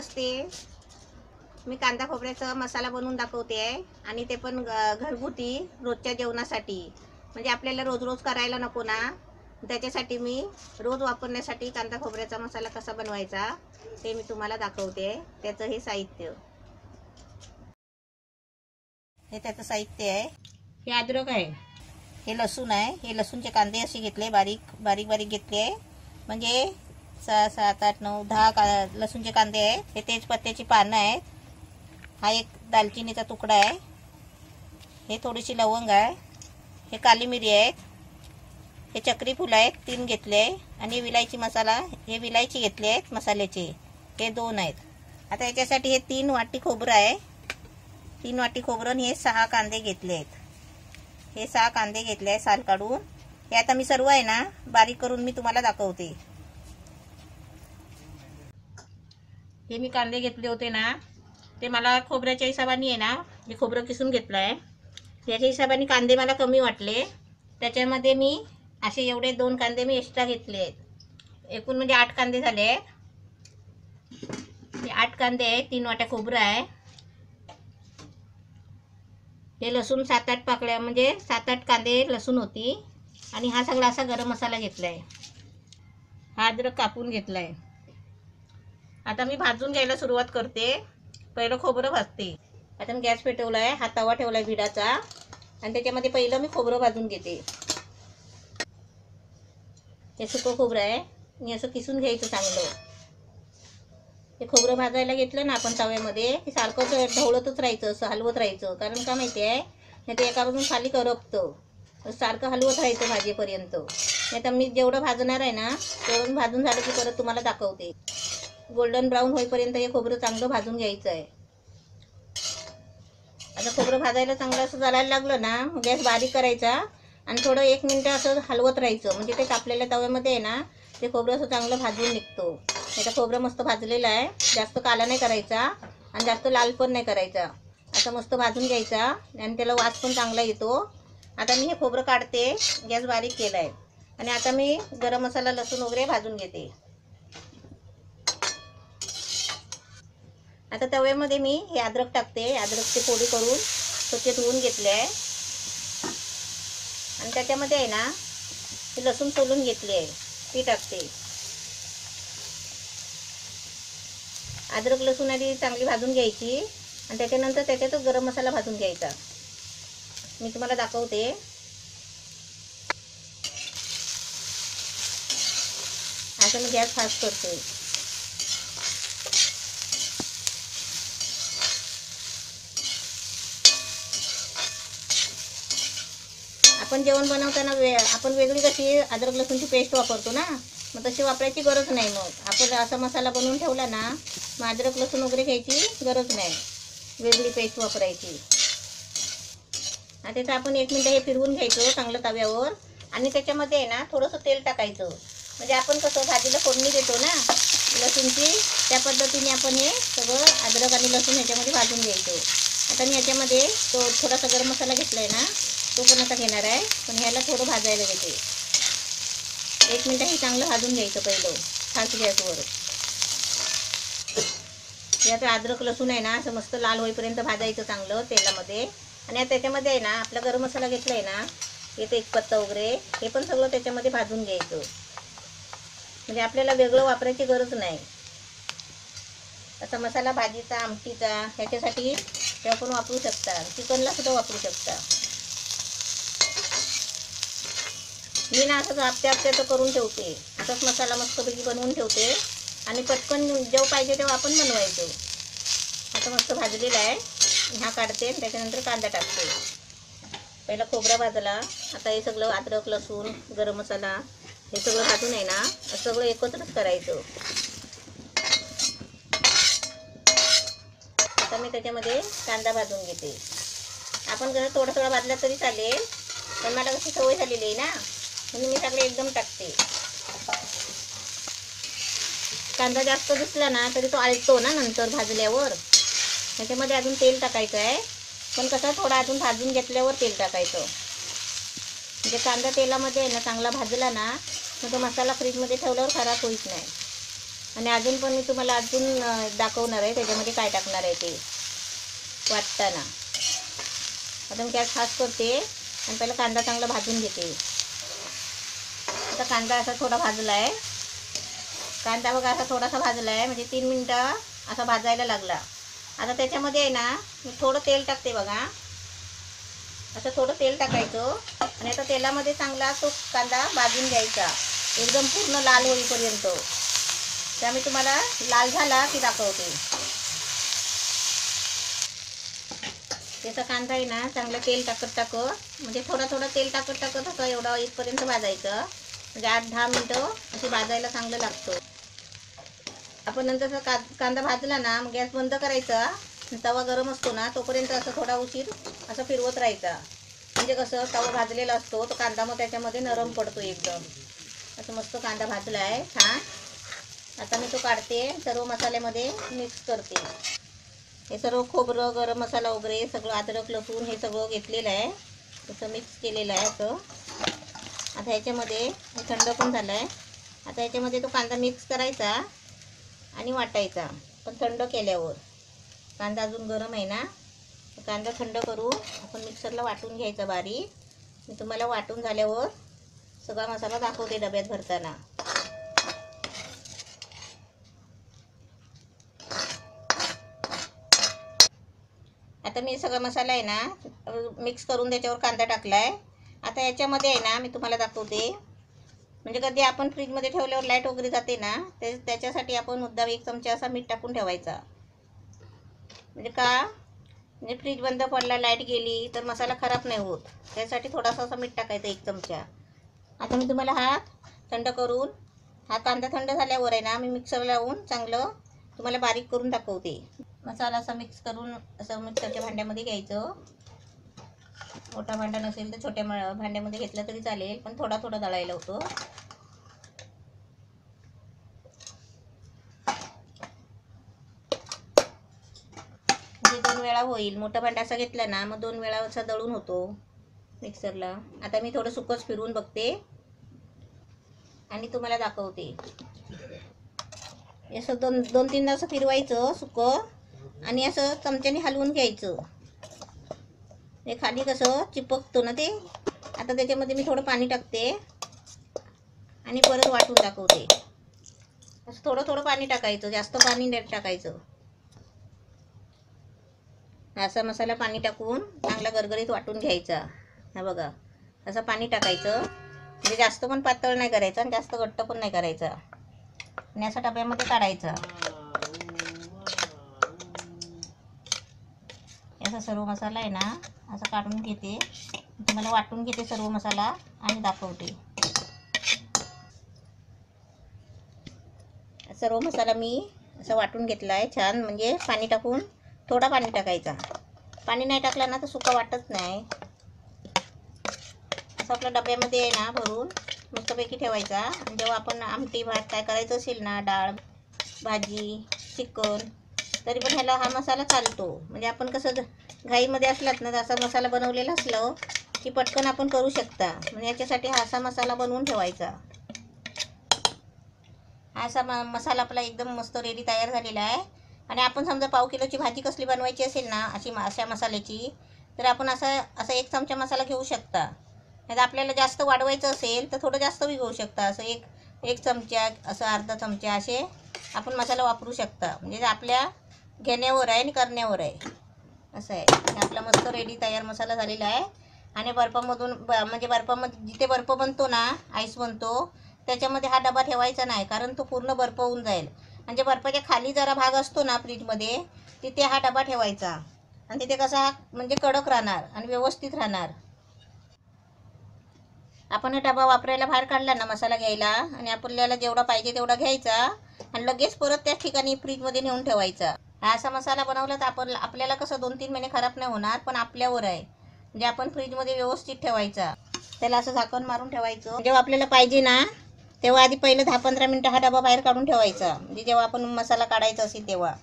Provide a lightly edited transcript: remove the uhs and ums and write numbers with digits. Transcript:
नमस्ते. मी कांदा खोबऱ्याचा मसाला बनवून दाखवते आहे आणि ते पण घरगुती रोजच्या जेवणासाठी. म्हणजे आपल्याला रोज रोज करायला नको ना, त्याच्यासाठी मी रोज वापरण्यासाठी कांदा खोबऱ्याचा मसाला कसा बनवायचा ते मी तुम्हाला दाखवते. त्याचं हे साहित्य, हे त्याचं साहित्य आहे. हे अद्रक आहे, हे लसूण आहे. हे लसूणचे कांदे असे घेतले, बारीक बारीक बारीक घेतले. म्हणजे 6, 7, 8, 9, 10 लसूणचे कांदे आहेत. हे तेजपत्त्याची पानं आहेत. हा एक दालचिनीचा तुकडा आहे. हे थोडीशी लवंग आहे. हे काली मिरी आहेत. हे चक्री फूल आहेत, 3 घेतले. आणि विलायची मसाला, हे विलायची घेतले आहेत मसाल्याचे, हे 2 आहेत. आता याच्यासाठी हे 3 वाटी खोबरं आहे. 3 वाटी खोबरं. हे 6 कांदे घेतले आहेत. हे 6 कांदे घेतले आहे साल काढून. हे आता मी सर्व आहे ना बारीक करून मी तुम्हाला दाखवते. हे मी कांदे घेतले होते ना, ते मला खोबऱ्याच्या हिशोबाने आहे ना, मी खोबरं किसून घेतलं आहे. त्याच्या हिशोबाने कांदे मला कमी वाटले. त्याच्यामध्ये मी असे एवढे 2 कांदे मी एक्स्ट्रा घेतले आहेत. एकूण म्हणजे 8 कांदे झाले आहेत. हे 8 कांदे आहेत. 3 वाट्या खोबरं आहे. हे लसूण 7-8 पाकळ्या, म्हणजे 7-8 कांदे लसूण होती. आणि हा सगळा असा गरम मसाला घेतला आहे. हा अद्रक कापून घेतला आहे. आता मी भाजून घ्यायला सुरुवात करते. पहिलं खोबरं भाजते. आता मी गॅस पेटवला आहे. हा तवा ठेवला आहे भिडाचा आणि त्याच्यामध्ये पहिलं मी खोबरं भाजून घेते. हे सुकं खोबरं आहे. मी असं किसून घ्यायचं चांगलं. हे खोबरं भाजायला घेतलं ना आपण तव्यामध्ये, की सारखं ढवळतच राहायचं, असं हलवत राहायचं. कारण का माहिती आहे, नाही ते एका बाजून खाली करपतं. सारखं हलवत राहायचं भाजीपर्यंत. नाही तर मी जेवढं भाजणार आहे ना तेवढं भाजून झालं की परत तुम्हाला दाखवते. गोल्डन ब्राऊन होईपर्यंत हे खोबरं चांगलं भाजून घ्यायचं आहे. आता खोबरं भाजायला चांगलं असं जाळायला लागलं ना, गॅस बारीक करायचा आणि थोडं 1 मिनिट असं हलवत राहायचं. म्हणजे ते तापलेल्या तव्यामध्ये आहे ना, ते खोबरं असं चांगलं भाजून निघतो. आता खोबरं मस्त भाजलेलं आहे. जास्त काला नाही करायचा आणि जास्त लाल पण नाही करायचा. असं मस्त भाजून घ्यायचा आणि त्याला वास पण चांगला येतो. आता मी हे खोबरं काढते. गॅस बारीक केला आहे आणि आता मी गरम मसाला, लसूण वगैरे भाजून घेते. आता तव्यामध्ये मी हे अद्रक टाकते. अद्रकची फोडी करून स्वच्छ धुवून घेतले आहे आणि त्याच्यामध्ये आहे ना हे लसूण सोलून घेतले आहे, ती टाकते. अद्रक लसूण आधी चांगली भाजून घ्यायची आणि त्याच्यानंतर त्याच्यातच गरम मसाला भाजून घ्यायचा. मी तुम्हाला दाखवते. असं मी गॅस फास्ट करते. आपण जेवण बनवताना आपण वेगळी कशी अद्रक लसूणची पेस्ट वापरतो ना, मग तशी वापरायची गरज नाही. मग आपण असा मसाला बनवून ठेवला ना, मग अद्रक लसूण वगैरे घ्यायची गरज नाही, वेगळी पेस्ट वापरायची. आता आपण 1 मिनिट हे फिरवून घ्यायचं चांगलं तव्यावर आणि त्याच्यामध्ये आहे ना थोडंसं तेल टाकायचं. म्हणजे आपण कसं भाजीला फोडणी देतो ना लसूणची, त्या पद्धतीने आपण हे सगळं अद्रक आणि लसूण ह्याच्यामध्ये भाजून घ्यायचं. आता मी ह्याच्यामध्ये तो थोडासा गरम मसाला घेतला आहे ना, तो पण आता घेणार आहे. पण ह्याला थोडं भाजायला घेते. 1 मिनिट हे चांगलं भाजून घ्यायचं पहिलं फास्ट गॅसवर. हे आता अद्रक लसूण आहे ना असं मस्त लाल होईपर्यंत भाजायचं चांगलं तेलामध्ये. आणि आता त्याच्यामध्ये आहे ना आपला गरम मसाला घेतला आहे ना, हे तेजपत्ता वगैरे हे पण सगळं त्याच्यामध्ये भाजून घ्यायचं. म्हणजे आपल्याला वेगळं वापरायची गरज नाही. असा मसाला भाजीचा, आमटीचा ह्याच्यासाठी ते आपण वापरू शकता. चिकनला सुद्धा वापरू शकता. मी ना असंच हप्त्याचं करून ठेवते. असाच मसाला मस्तपैकी बनवून ठेवते आणि पटकन जेव्हा पाहिजे तेव्हा आपण बनवायचं. आता मस्त भाजलेला आहे. हा काढते आणि त्याच्यानंतर कांदा टाकते. पहिला खोबरा भाजला. आता हे सगळं अद्रक लसूण गरम मसाला हे सगळं भाजून आहे ना सगळं एकत्रच करायचं. आता मी त्याच्यामध्ये कांदा भाजून घेते. आपण जर थोडा थोडा भाजला तरी चालेल, पण मला कशी सवय झालेली आहे ना, म्हणून मी सगळे एकदम टाकते. कांदा जास्त दिसला ना तरी तो आळतो ना नंतर भाजल्यावर. त्याच्यामध्ये अजून तेल टाकायचं आहे, पण कसं थोडा अजून भाजून घेतल्यावर तेल टाकायचं. म्हणजे कांदा तेलामध्ये आहे ना चांगला भाजला ना, मग तो मसाला फ्रीजमध्ये ठेवल्यावर खराब होईत नाही. आणि अजून पण मी तुम्हाला अजून दाखवणार आहे त्याच्यामध्ये काय टाकणार आहे ते वाटताना. आता मी गॅस फास्ट करते आणि पहिला कांदा चांगला भाजून घेते. आता कांदा असा थोडा भाजला आहे. कांदा बघा असा थोडासा भाजला आहे, म्हणजे 3 मिनटं असा भाजायला लागला. आता त्याच्यामध्ये आहे ना मी थोडं तेल टाकते बघा. असं थोडं तेल टाकायचं आणि आता तेलामध्ये चांगला तो कांदा भाजून घ्यायचा एकदम पूर्ण लाल होईपर्यंत. त्यामुळे तुम्हाला लाल झाला की दाखवते. त्याचा कांदा आहे ना चांगलं तेल टाकत म्हणजे थोडा तेल टाकत असं एवढा इथपर्यंत भाजायचं, म्हणजे 8-10 मिनटं अशी भाजायला चांगलं लागतं. आपण नंतर कांदा भाजला ना मग गॅस बंद करायचा. तवा गरम असतो ना तोपर्यंत असं थोडा उशीर असं फिरवत राहायचा, म्हणजे कसं तवा भाजलेला असतो तो कांदा मग त्याच्यामध्ये नरम पडतो एकदम. असं मस्त कांदा भाजला आहे छान. आता मी तो काढते, सर्व मसाल्यामध्ये मिक्स करते. हे सर्व खोबरं, गरम मसाला वगैरे सगळं, अद्रक लसूण हे सगळं घेतलेलं आहे, तसं मिक्स केलेलं आहे असं. आता ह्याच्यामध्ये हे थंड पण झालं आहे. आता ह्याच्यामध्ये तो कांदा मिक्स करायचा आणि वाटायचा, पण थंड केल्यावर. कांदा अजून गरम आहे ना, कांदा थंड करून आपण मिक्सरला वाटून घ्यायचा बारीक. मी तुम्हाला वाटून झाल्यावर सगळा मसाला दाखवते डब्यात भरताना. आता मी सगळा मसाला आहे ना मिक्स करून त्याच्यावर कांदा टाकला आहे. आता याच्यामध्ये आहे ना मी तुम्हाला दाखवते, म्हणजे कधी आपण फ्रीजमध्ये ठेवल्यावर लाईट वगैरे जाते ना, त्याच्यासाठी आपण मुद्दाम 1 चमचा असा मीठ टाकून ठेवायचा. म्हणजे का, म्हणजे फ्रीज बंद पडला, लाईट गेली तर मसाला खराब नाही होत, त्यासाठी थोडासा असं मीठ टाकायचं 1 चमचा. आता मी तुम्हाला हा थंड करून, हा कांदा थंड झाल्यावर आहे ना मी मिक्सर लावून चांगलं तुम्हाला बारीक करून दाखवते. मसाला असा मिक्स करून असं मिक्सरच्या भांड्यामध्ये घ्यायचं. मोठा भांडा नसेल तर छोट्या भांड्यामध्ये घेतलं तरी चालेल, पण थोडा दळायला होतो. म्हणजे 2 वेळा होईल. मोठा भांडा असा घेतला ना मग 2 वेळा असा दळून होतो मिक्सरला. आता मी थोडं सुकंच फिरवून बघते आणि तुम्हाला दाखवते. असं 2-3दा असं फिरवायचं सुकं आणि असं चमच्याने हलवून घ्यायचं. हे खाली कसं चिपकतो ना ते. आता त्याच्यामध्ये मी थोडं पाणी टाकते आणि परत वाटून दाखवते. असं थोडं पाणी टाकायचं, जास्त पाणी नाही टाकायचं. असा मसाला पाणी टाकून चांगला गरगरीत वाटून घ्यायचा. हा बघा असं पाणी टाकायचं, म्हणजे जास्त पण पातळ नाही करायचं आणि जास्त घट्ट पण नाही करायचा. आणि असं डब्यामध्ये काढायचा. असा सर्व मसाला आहे ना असं काढून घेते, तुम्हाला वाटून घेते सर्व मसाला आणि दाखवते. सर्व मसाला मी असं वाटून घेतला आहे छान, म्हणजे पाणी टाकून थोडा पाणी टाकायचा. पाणी नाही टाकलं ना तर सुका वाटत नाही. असं आपल्या डब्यामध्ये आहे ना भरून मस्तपैकी ठेवायचा. आणि जेव्हा आपण आमटी भात काय करायचं असेल ना, डाळ भाजी चिकन, तरी पण ह्याला हा मसाला चालतो. म्हणजे आपण कसं घाईमध्ये असलात ना असा मसाला बनवलेला असलं की पटकन आपण करू शकता. म्हणजे याच्यासाठी हा असा मसाला बनवून ठेवायचा. हा असा मसाला आपला एकदम मस्त रेडी तयार झालेला आहे. आणि आपण समजा पाव किलोची भाजी कसली बनवायची असेल ना अशा मसाल्याची, तर आपण असा 1 चमचा मसाला घेऊ शकता. नाही तर आपल्याला जास्त वाढवायचं असेल तर थोडं जास्त बी घेऊ शकता. असं एक चमचा, असं अर्धा चमचा असे आपण मसाला वापरू शकता. म्हणजे आपल्या घेण्यावर आहे आणि करण्यावर आहे. असं आहे. आपला मस्त रेडी तयार मसाला झालेला आहे. आणि बर्फामधून म्हणजे बर्फामध्ये जिथे बर्फ बनतो ना, आईस बनतो, त्याच्यामध्ये हा डबा ठेवायचा नाही, कारण तो पूर्ण बर्फ होऊन जाईल. म्हणजे बर्फाच्या खाली जरा भाग असतो ना फ्रीजमध्ये, तिथे हा डबा ठेवायचा. आणि तिथे कसा हा म्हणजे कडक राहणार आणि व्यवस्थित राहणार. आपण हा डबा वापरायला बाहेर काढला ना मसाला घ्यायला, आणि आपल्याला जेवढा पाहिजे तेवढा घ्यायचा आणि लगेच परत त्याच ठिकाणी फ्रीजमध्ये नेऊन ठेवायचा. हा असा मसाला बनवला तर आपल्याला कसं 2-3 महिने खराब नाही होणार, पण आपल्यावर आहे. म्हणजे आपण फ्रीजमध्ये व्यवस्थित ठेवायचा. त्याला असं झाकण मारून ठेवायचं. जेव्हा आपल्याला पाहिजे ना तेव्हा आधी पहिलं 10-15 मिनटं हा डबा बाहेर काढून ठेवायचा, म्हणजे जेव्हा आपण मसाला काढायचा असेल तेव्हा.